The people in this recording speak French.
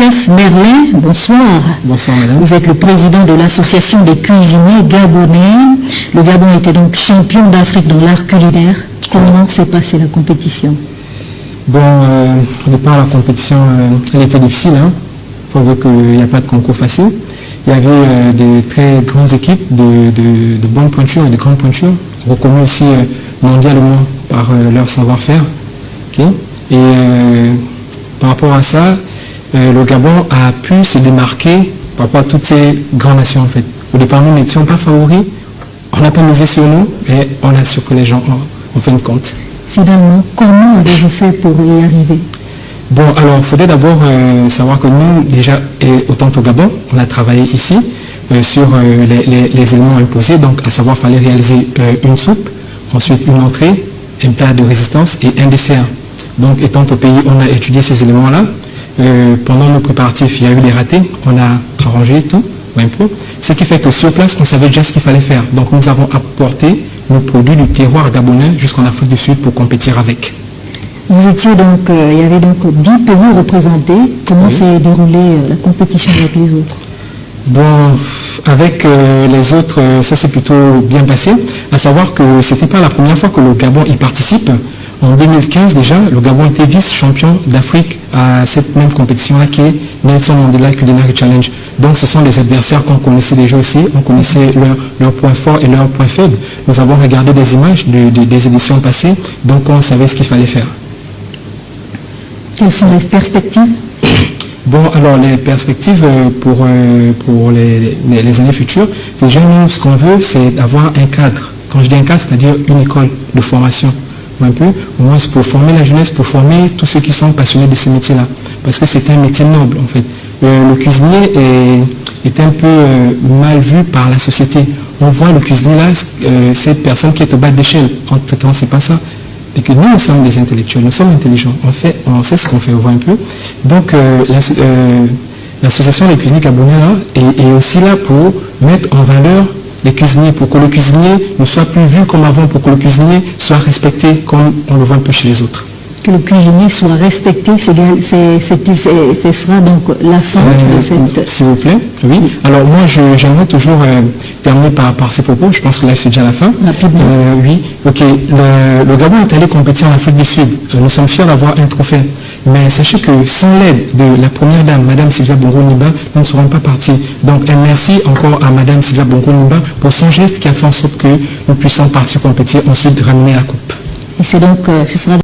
Chef Merlin, bonsoir. Bonsoir madame. Vous êtes le président de l'association des cuisiniers gabonais. Le Gabon était donc champion d'Afrique dans l'art culinaire. Comment s'est passée la compétition? Bon, au départ la compétition, elle était difficile. Il faut avouer qu'il n'y a pas de concours facile. Il y avait de très grandes équipes, de bonnes pointures et de grandes pointures, reconnues aussi mondialement par leur savoir-faire. Okay. Et par rapport à ça, le Gabon a pu se démarquer par rapport à toutes ces grandes nations en fait. Au départ, nous n'étions pas favoris, on n'a pas misé sur nous, et on a surpris les gens en fin de compte. Finalement, comment avez-vous fait pour y arriver? Bon, alors, il faudrait d'abord savoir que nous, déjà, autant au Gabon, on a travaillé ici sur les éléments imposés, donc à savoir, il fallait réaliser une soupe, ensuite une entrée, un plat de résistance et un dessert. Donc, étant au pays, on a étudié ces éléments-là. Pendant nos préparatifs, il y a eu des ratés, on a arrangé tout, un peu. Ce qui fait que sur place, on savait déjà ce qu'il fallait faire. Donc, nous avons apporté nos produits du terroir gabonais jusqu'en Afrique du Sud pour compétir avec. Vous étiez donc, il y avait donc 10 pays représentés. Comment s'est déroulée la compétition avec les autres? Bon, avec les autres, ça s'est plutôt bien passé. À savoir que ce n'était pas la première fois que le Gabon y participe. En 2015 déjà, le Gabon était vice-champion d'Afrique à cette même compétition-là qui est Nelson Mandela Culinary Challenge. Donc ce sont des adversaires qu'on connaissait déjà aussi, on connaissait leurs points forts et leurs points faibles. Nous avons regardé des images des éditions passées, donc on savait ce qu'il fallait faire. Quelles sont les perspectives? Bon, alors les perspectives pour les années futures, déjà nous, ce qu'on veut, c'est d'avoir un cadre. Quand je dis un cadre, c'est-à-dire une école de formation. Un peu, au moins pour former la jeunesse, pour former tous ceux qui sont passionnés de ce métier-là. Parce que c'est un métier noble, en fait. Le cuisinier est un peu mal vu par la société. On voit le cuisinier là, cette personne qui est au bas de l'échelle. En tout temps, c'est pas ça. Et que nous sommes des intellectuels, nous sommes intelligents. On sait ce qu'on fait, on voit un peu. Donc, l'association des cuisiniers gabonais là est aussi là pour mettre en valeur les cuisiniers, pour que le cuisinier ne soit plus vu comme avant, pour que le cuisinier soit respecté comme on le voit un peu chez les autres. Que le cuisinier soit respecté, ce sera donc la fin de cette... S'il vous plaît, oui. Alors moi, j'aimerais toujours terminer par ces propos, je pense que là c'est déjà la fin. Rapidement. Oui, ok. Le Gabon est allé compétir en Afrique du Sud. Nous sommes fiers d'avoir un trophée. Mais sachez que sans l'aide de la première dame, Madame Sylvia Bongo-Nimba, nous ne serons pas partis. Donc un merci encore à Madame Sylvia Bongo-Nimba pour son geste qui a fait en sorte que nous puissions partir compétir, ensuite ramener la coupe. Et c'est donc, ce sera